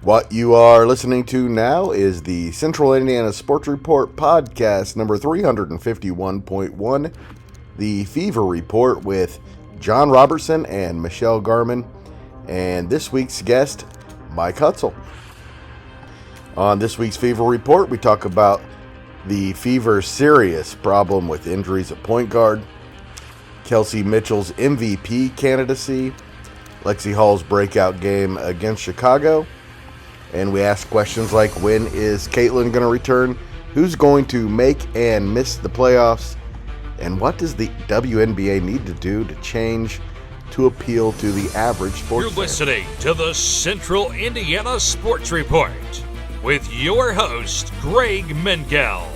What you are listening to now is the Central Indiana Sports Report podcast number 351.1, the Fever Report with John Robertson and Michelle Garman, and this week's guest, Mike Hutsell. On this week's Fever Report, we talk about the Fever's serious problem with injuries at point guard, Kelsey Mitchell's MVP candidacy, Lexie Hull's breakout game against Chicago, and we ask questions like, when is Caitlin going to return? Who's going to make and miss the playoffs? And what does the WNBA need to do to change to appeal to the average sports fan? You're listening to the Central Indiana Sports Report with your host, Greg Mengelt.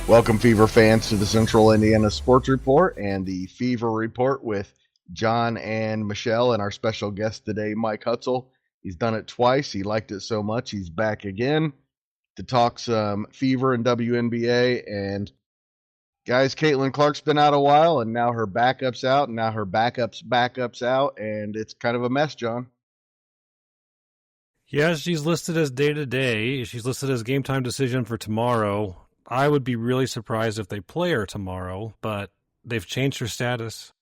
Welcome, Fever fans, to the Central Indiana Sports Report and the Fever Report with John and Michelle and our special guest today, Mike Hutsell. He's done it twice. He liked it so much, he's back again to talk some Fever and WNBA. And guys, Caitlin Clark's been out a while, and now her backup's out, and now her backup's out, and it's kind of a mess, John. Yeah, she's listed as day-to-day. She's listed as game-time decision for tomorrow. I would be really surprised if they play her tomorrow, but they've changed her status.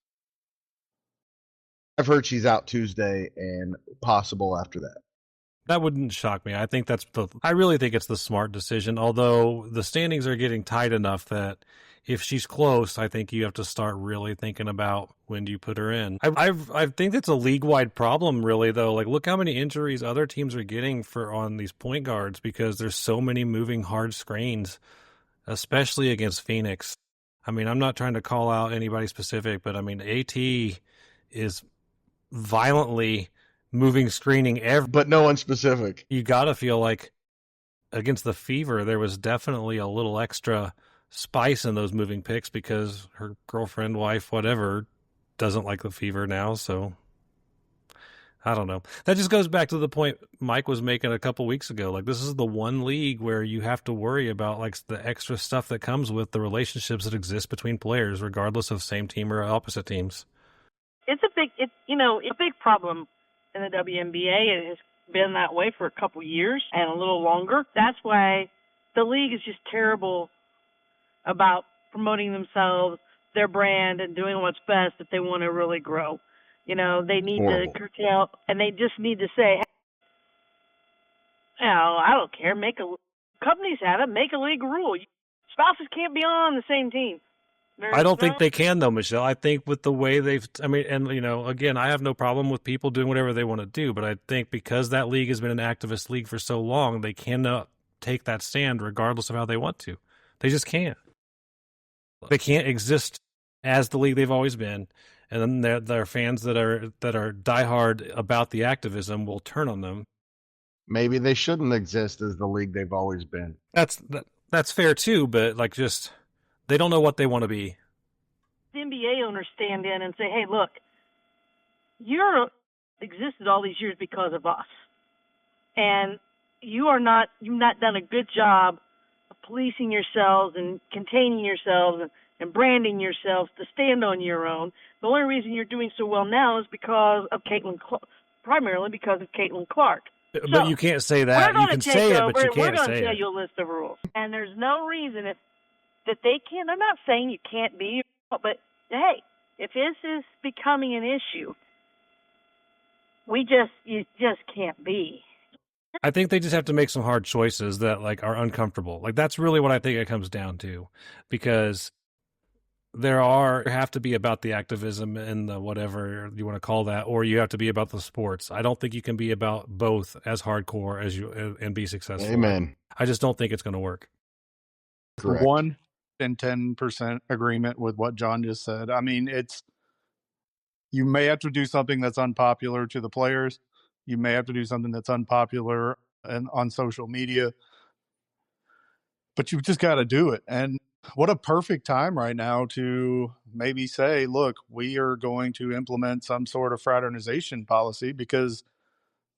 I've heard she's out Tuesday and possible after that. That wouldn't shock me. I really think it's the smart decision, although the standings are getting tight enough that if she's close, I think you have to start really thinking about when do you put her in. I think it's a league-wide problem, really, though. Like, look how many injuries other teams are getting on these point guards because there's so many moving hard screens, especially against Phoenix. I mean, I'm not trying to call out anybody specific, but I mean, AT is violently moving screening but no one specific. You got to feel like against the Fever, there was definitely a little extra spice in those moving picks because her girlfriend, wife, whatever, doesn't like the Fever now. So I don't know. That just goes back to the point Mike was making a couple weeks ago. Like, this is the one league where you have to worry about like the extra stuff that comes with the relationships that exist between players, regardless of same team or opposite teams. It's a big problem in the WNBA. It has been that way for a couple years and a little longer. That's why the league is just terrible about promoting themselves, their brand, and doing what's best if they want to really grow. You know, they need to curtail, and they just need to say, hey, I don't care. Companies have it. Make a league rule. Spouses can't be on the same team. I don't think they can, though, Michelle. I think with the way again, I have no problem with people doing whatever they want to do, but I think because that league has been an activist league for so long, they cannot take that stand regardless of how they want to. They just can't. They can't exist as the league they've always been, and then their fans that are diehard about the activism will turn on them. Maybe they shouldn't exist as the league they've always been. That's fair too, but like just. They don't know what they want to be. The NBA owners stand in and say, hey, look, you're existed all these years because of us. And you've not done a good job of policing yourselves and containing yourselves and branding yourselves to stand on your own. The only reason you're doing so well now is because of primarily because of Caitlin Clark. But you can't say that. You can say it, but you can't say it. We're going to tell you a list of rules. And there's no reason that they can. I'm not saying you can't be, but hey, if this is becoming an issue, you just can't be. I think they just have to make some hard choices that like are uncomfortable. Like that's really what I think it comes down to, because have to be about the activism and the whatever you want to call that, or you have to be about the sports. I don't think you can be about both as hardcore as you and be successful. Amen. I just don't think it's going to work. Correct. 110% agreement with what John just said. I mean, you may have to do something that's unpopular to the players. You may have to do something that's unpopular on social media, but you've just got to do it. And what a perfect time right now to maybe say, look, we are going to implement some sort of fraternization policy because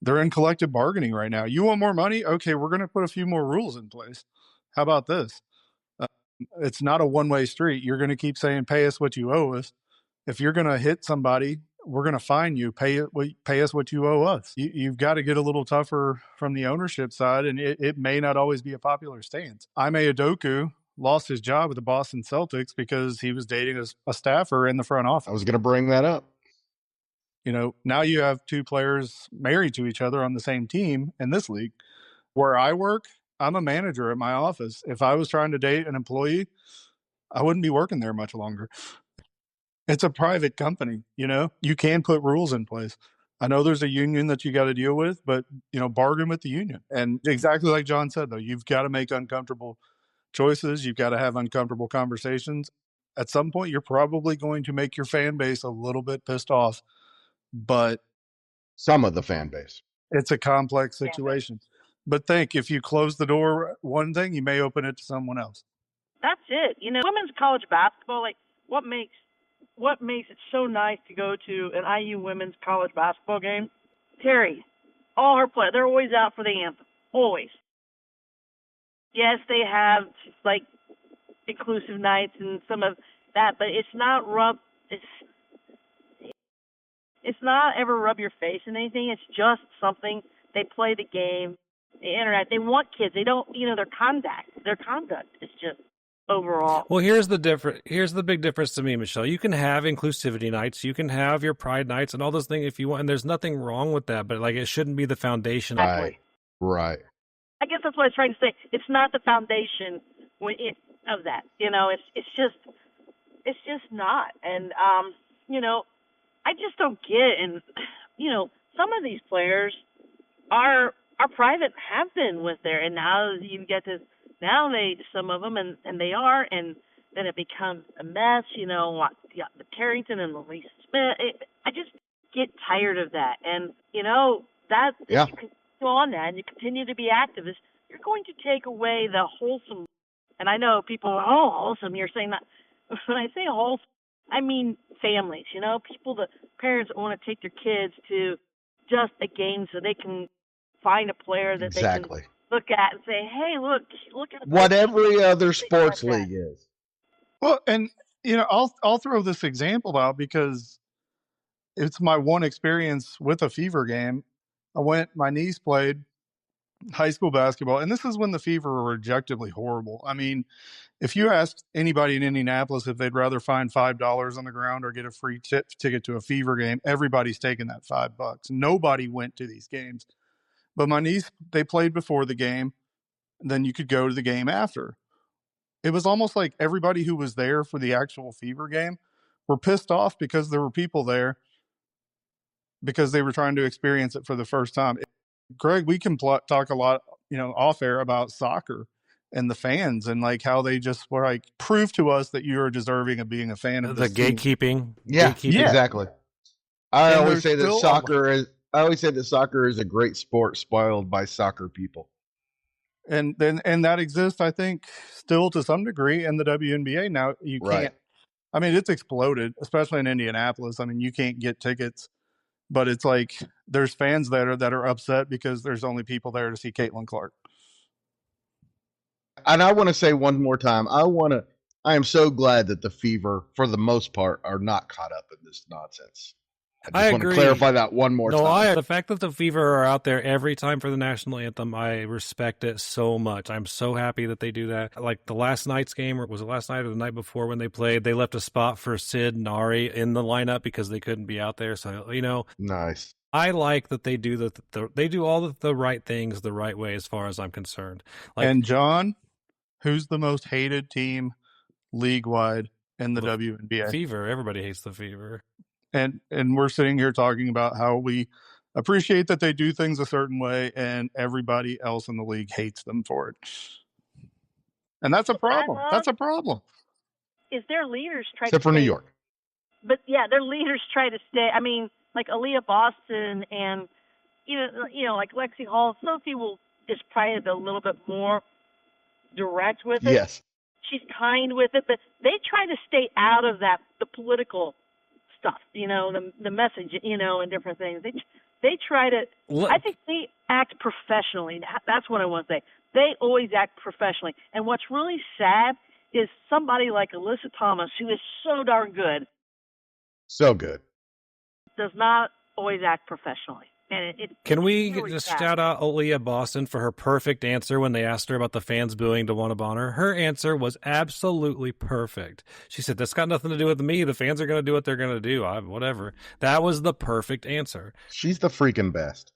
they're in collective bargaining right now. You want more money? Okay, we're going to put a few more rules in place. How about this? It's not a one-way street. You're going to keep saying, pay us what you owe us. If you're going to hit somebody we're going to fine you. Pay us what you owe us. You've got to get a little tougher from the ownership side, and it may not always be a popular stance. Ime Udoka lost his job with the Boston Celtics because he was dating a staffer in the front office. I was going to bring that up. Now you have two players married to each other on the same team in this league. Where I work, I'm a manager at my office. If I was trying to date an employee, I wouldn't be working there much longer. It's a private company, you can put rules in place. I know there's a union that you got to deal with, but, bargain with the union. And exactly like John said, though, you've got to make uncomfortable choices. You've got to have uncomfortable conversations. At some point, you're probably going to make your fan base a little bit pissed off, but some of the fan base. It's a complex situation. But think, if you close the door one thing, you may open it to someone else. That's it. Women's college basketball, like what makes it so nice to go to an IU women's college basketball game? Terry, all her players, they're always out for the anthem. Always. Yes, they have like inclusive nights and some of that, but it's not it's not ever rub your face in anything. It's just something. They play the game, they interact. They want kids. They don't, their conduct is just overall. Well, here's the big difference to me, Michelle. You can have inclusivity nights, you can have your pride nights and all those things if you want, and there's nothing wrong with that, but like it shouldn't be the foundation. Right. I guess that's what I was trying to say. It's not the foundation of that. It's just not. And I just don't get it. And some of these players are private, have been with their, and now you get to some of them and they are, and then it becomes a mess. The Carrington and the Lisa Smith. I just get tired of that, and that if you continue on that and you continue to be activists, you're going to take away the wholesome. And I know people are, wholesome. You're saying that. When I say wholesome, I mean families. The parents want to take their kids to just a game so they can find a player that they can look at and say, hey, look at what every other sports league is. Well, and I'll throw this example out because it's my one experience with a Fever game. My niece played high school basketball, and this is when the Fever were objectively horrible. I mean, if you asked anybody in Indianapolis if they'd rather find $5 on the ground or get a free ticket to a Fever game, everybody's taking that $5. Nobody went to these games. But my niece, they played before the game, and then you could go to the game after. It was almost like everybody who was there for the actual Fever game were pissed off because there were people there because they were trying to experience it for the first time. Greg, we can talk a lot, off air about soccer and the fans and like how they just were like, prove to us that you are deserving of being a fan of the gatekeeping. Yeah, exactly. I always say that soccer is a great sport spoiled by soccer people. And that exists, I think, still to some degree in the WNBA. Now you can't. I mean, it's exploded, especially in Indianapolis. I mean, you can't get tickets, but it's like there's fans that are upset because there's only people there to see Caitlin Clark. And I want to say one more time, I am so glad that the Fever, for the most part, are not caught up in this nonsense. I just want to clarify that one more time. The fact that the Fever are out there every time for the national anthem, I respect it so much. I'm so happy that they do that. Like the last night's game, or was it last night or the night before when they played, they left a spot for Sid and Ari in the lineup because they couldn't be out there. So, nice. I like that they do they do all the right things the right way as far as I'm concerned. And John, who's the most hated team league-wide in the WNBA? Fever. Everybody hates the Fever. And we're sitting here talking about how we appreciate that they do things a certain way, and everybody else in the league hates them for it. And that's a problem. That's a problem. Is their leaders try Except to for New York. But yeah, their leaders try to stay. I mean, like Aaliyah Boston and like Lexie Hull. Sophie is probably a little bit more direct with it. Yes. She's kind with it, but they try to stay out of the political stuff, the message, and different things. They try to. I think they act professionally. That's what I want to say. They always act professionally. And what's really sad is somebody like Alyssa Thomas, who is so darn good. So good. does not always act professionally. And Can we really just sad. shout out Aaliyah Boston for her perfect answer when they asked her about the fans booing DeWanna Bonner? Her answer was absolutely perfect. She said, "That's got nothing to do with me. The fans are going to do what they're going to do. Whatever." That was the perfect answer. She's the freaking best.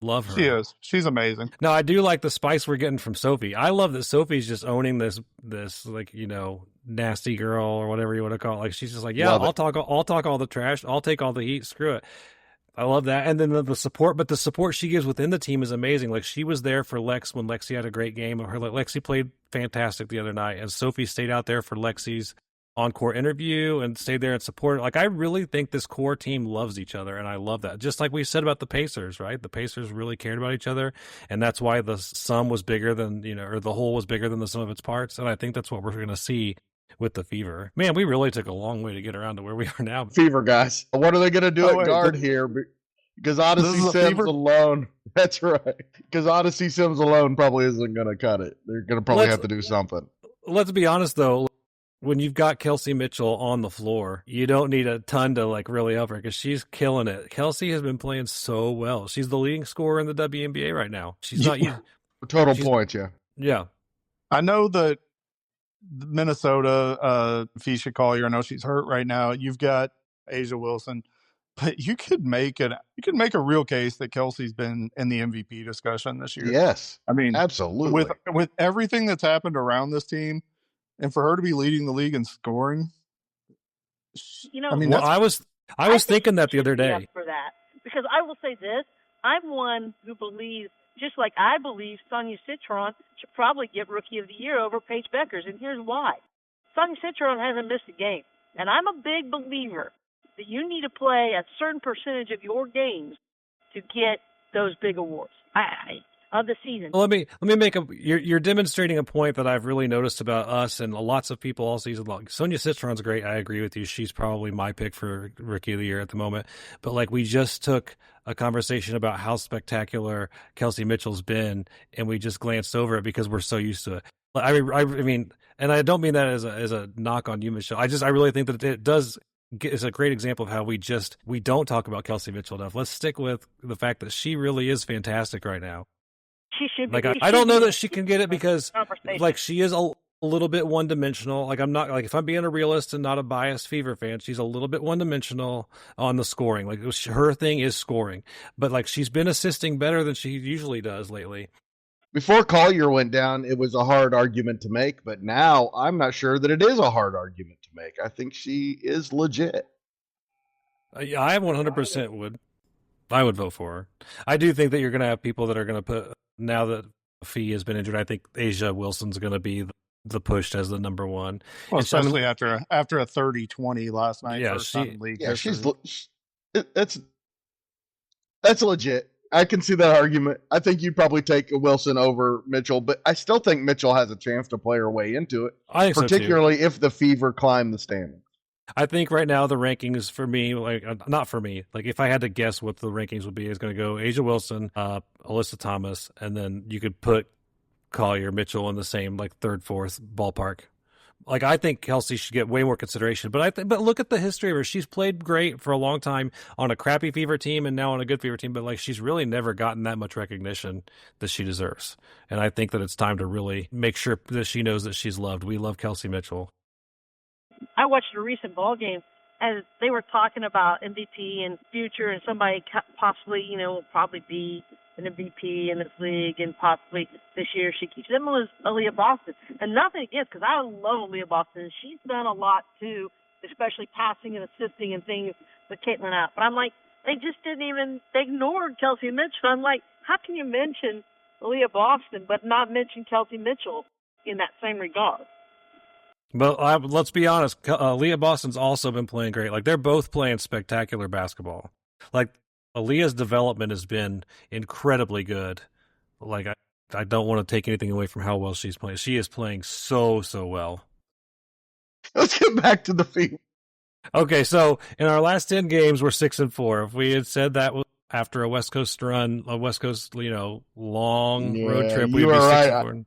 Love her. She is. She's amazing. No, I do like the spice we're getting from Sophie. I love that Sophie's just owning this nasty girl or whatever you want to call it. Like, she's just like, yeah, I'll talk all the trash. I'll take all the heat. Screw it. I love that. And then the support, but the support she gives within the team is amazing. Like, she was there for Lex when Lexie had a great game. Lexie played fantastic the other night, and Sophie stayed out there for Lexie's on-court interview and stayed there and supported. Like, I really think this core team loves each other, and I love that. Just like we said about the Pacers, right? The Pacers really cared about each other, and that's why the sum was bigger than, or the whole was bigger than the sum of its parts. And I think that's what we're going to see with the Fever. Man, we really took a long way to get around to where we are now. Fever guys. What are they going to do at guard here? Because Odyssey Sims alone, that's right. Because Odyssey Sims alone probably isn't going to cut it. They're going to probably have to do something. Let's be honest, though. When you've got Kelsey Mitchell on the floor, you don't need a ton to really help her because she's killing it. Kelsey has been playing so well. She's the leading scorer in the WNBA right now. She's not total points, yeah. Yeah. I know that Minnesota, Fisha Collier, I know she's hurt right now. You've got A'ja Wilson, but you could make a real case that Kelsey's been in the MVP discussion this year. Yes. I mean, absolutely. With everything that's happened around this team, and for her to be leading the league in scoring, I mean, I was thinking that the other day. For that, because I will say this, I'm one who believes, just like I believe Sonia Citron should probably get Rookie of the Year over Paige Beckers, and here's why. Sonia Citron hasn't missed a game, and I'm a big believer that you need to play a certain percentage of your games to get those big awards of the season. Well, let me make you're demonstrating a point that I've really noticed about us and lots of people all season long. Sonia Citron's great. I agree with you. She's probably my pick for Rookie of the Year at the moment. But we just took a conversation about how spectacular Kelsey Mitchell's been, and we just glanced over it because we're so used to it. I mean, and I don't mean that as a knock on you, Michelle. I really think that it does. Is a great example of how we don't talk about Kelsey Mitchell enough. Let's stick with the fact that she really is fantastic right now. She should be. I don't know that she can get it because she is a little bit one dimensional. I'm not if I'm being a realist and not a biased Fever fan, she's a little bit one dimensional on the scoring. Her thing is scoring, but she's been assisting better than she usually does lately. Before Collier went down, it was a hard argument to make, but now I'm not sure that it is a hard argument to make. I think she is legit. I 100% would. I would vote for her. I do think that you're going to have people that are going to put, now that Fee has been injured, I think A'ja Wilson's going to be the pushed as the number one. Well, especially after a 30-20 last night. Yeah, that's legit. I can see that argument. I think you'd probably take Wilson over Mitchell, but I still think Mitchell has a chance to play her way into it, particularly if the Fever climb the standings. I think right now the rankings for me, not for me, if I had to guess what the rankings would be, is going to go A'ja Wilson, Alyssa Thomas, and then you could put Collier, Mitchell in the same third, fourth ballpark. I think Kelsey should get way more consideration, but look at the history of her. She's played great for a long time on a crappy Fever team and now on a good Fever team, but she's really never gotten that much recognition that she deserves. And I think that it's time to really make sure that she knows that she's loved. We love Kelsey Mitchell. I watched a recent ball game as they were talking about MVP and future, and somebody possibly, will probably be an MVP in this league, and possibly this year she keeps them was Aaliyah Boston. And nothing against, because I love Aaliyah Boston, and she's done a lot too, especially passing and assisting and things with Caitlin out. But I'm they just they ignored Kelsey Mitchell. I'm how can you mention Aaliyah Boston but not mention Kelsey Mitchell in that same regard? But let's be honest, Aaliyah Boston's also been playing great. They're both playing spectacular basketball. Aaliyah's development has been incredibly good. I don't want to take anything away from how well she's playing. She is playing so well. Let's get back to the Fever. Okay, so in our last 10 games, we're 6-4. If we had said that after a West Coast run, a West Coast, long road trip, we'd be 6-4.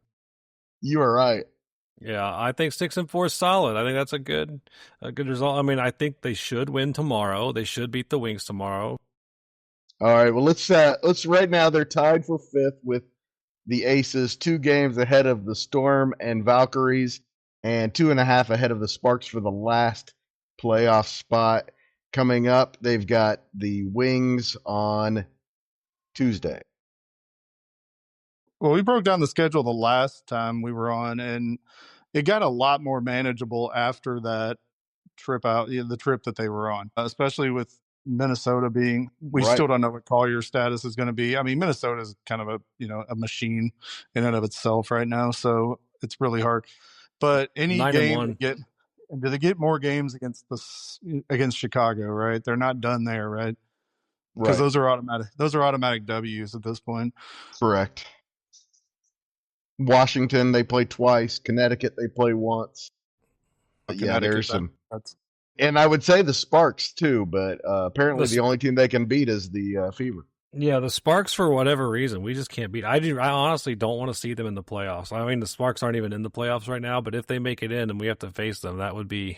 You are right. Yeah, I think 6-4 is solid. I think that's a good result. I mean, I think they should win tomorrow. They should beat the Wings tomorrow. All right. Well, let's right now they're tied for 5th with the Aces, 2 games ahead of the Storm and Valkyries, and 2.5 ahead of the Sparks for the last playoff spot. Coming up, they've got the Wings on Tuesday. Well, we broke down the schedule the last time we were on, and it got a lot more manageable after that trip out, the trip that they were on, especially with Minnesota being, we Right. still don't know what Collier's status is going to be. I mean, Minnesota is kind of a machine in and of itself right now, so it's really hard. But any 9-1. game do they get more games against Chicago, right? They're not done there, right? Because those are automatic W's at this point. Correct. Washington, they play twice. Connecticut, they play once. But yeah, there's some. And I would say the Sparks too, but apparently the only team they can beat is the Fever. Yeah, the Sparks, for whatever reason, we just can't beat. I honestly don't want to see them in the playoffs. I mean, the Sparks aren't even in the playoffs right now, but if they make it in and we have to face them, that would be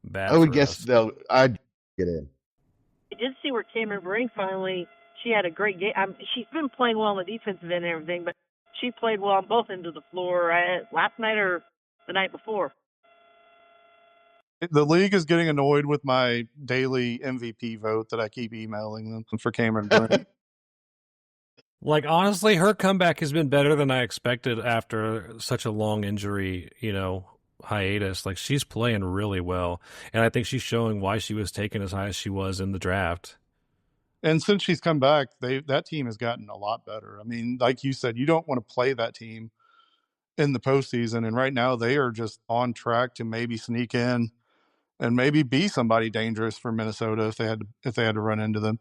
bad. I would guess I'd get in. I did see where Cameron Brink finally, she had a great game. She's been playing well on the defensive end and everything, but she played well on both ends of the floor last night or the night before. The league is getting annoyed with my daily MVP vote that I keep emailing them for Cameron Brink. Like, honestly, her comeback has been better than I expected after such a long injury, hiatus. Like, she's playing really well, and I think she's showing why she was taken as high as she was in the draft. And since she's come back, that team has gotten a lot better. I mean, like you said, you don't want to play that team in the postseason, and right now they are just on track to maybe sneak in and maybe be somebody dangerous for Minnesota if they had to run into them.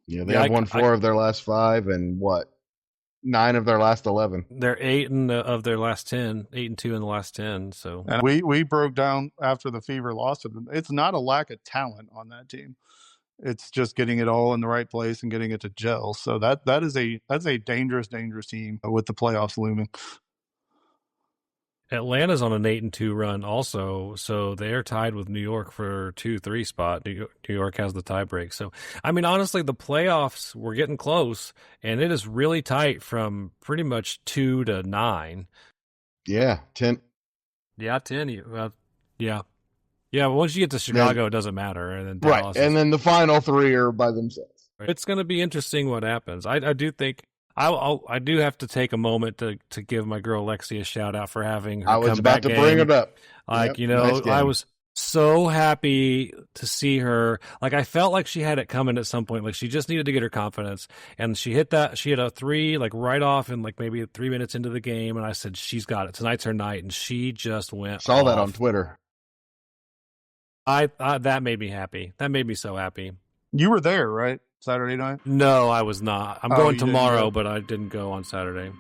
Yeah, they have won 4 of their last 5 and 9 of their last 11. They're 8 of their last 10, 8-2 in the last 10. So, and we broke down after the Fever lost to them. It's not a lack of talent on that team. It's just getting it all in the right place and getting it to gel. So that's a dangerous team with the playoffs looming. Atlanta's on an 8-2 run also, so they're tied with New York for 2-3 spot. New York has the tiebreak. So, I mean, honestly, the playoffs, we're getting close, and it is really tight from pretty much 2 to 9. Yeah, 10. Yeah, 10. Yeah. Yeah, once you get to Chicago, it doesn't matter. And then Dallas and then the final 3 are by themselves. It's going to be interesting what happens. I do think I do have to take a moment to give my girl Lexie a shout out for having her comeback game. I was about to bring it up. Like, nice I was so happy to see her. Like, I felt like she had it coming at some point. Like, she just needed to get her confidence. And she hit that. She had a 3, like, right off in, like, maybe 3 minutes into the game. And I said, she's got it. Tonight's her night. And she just went Saw that on Twitter. That made me happy. That made me so happy. You were there, right? Saturday night? No, I was not. I'm going tomorrow, but I didn't go on Saturday.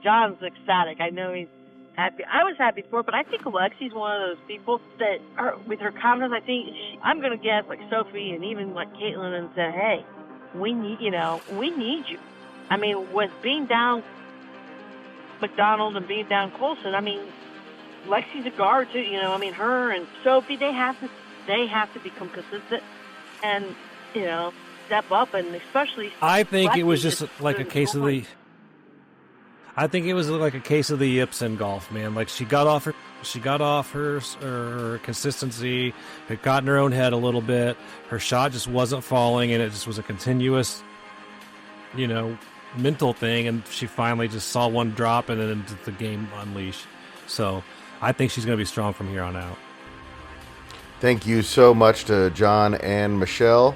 John's ecstatic. I know he's happy. I was happy for it, but I think Alexie's one of those people that are, with her confidence, I think I'm going to guess like Sophie and even like Caitlin and say, hey, we need you. I mean, with being down McDonald and being down Colson, I mean, Lexie's a guard too, I mean, her and Sophie, they have to become consistent and, step up, and especially I think it was just like a case of the I think it was like a case of the yips in golf, man. Like, she got off her consistency. It got in her own head a little bit. Her shot just wasn't falling, and it just was a continuous, mental thing. And she finally just saw one drop, and then the game unleashed. So I think she's going to be strong from here on out. Thank you so much to John and Michelle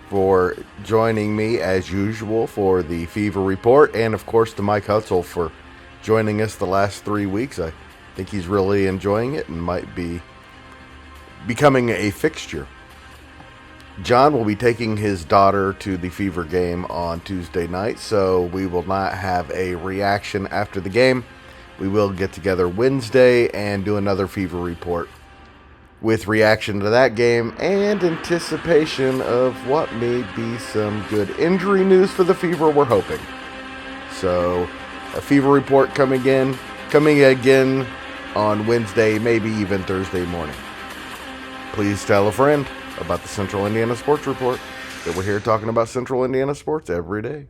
for joining me as usual for the Fever Report, and of course to Mike Hutsell for joining us the last 3 weeks. I think he's really enjoying it and might be becoming a fixture. John will be taking his daughter to the Fever game on Tuesday night, so we will not have a reaction after the game. We will get together Wednesday and do another Fever Report with reaction to that game and anticipation of what may be some good injury news for the Fever, we're hoping. So, a Fever Report coming in coming again on Wednesday, maybe even Thursday morning. Please tell a friend about the Central Indiana Sports Report, that we're here talking about Central Indiana sports every day.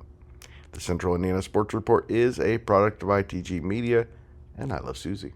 The Central Indiana Sports Report is a product of ITG Media, and I love Susie.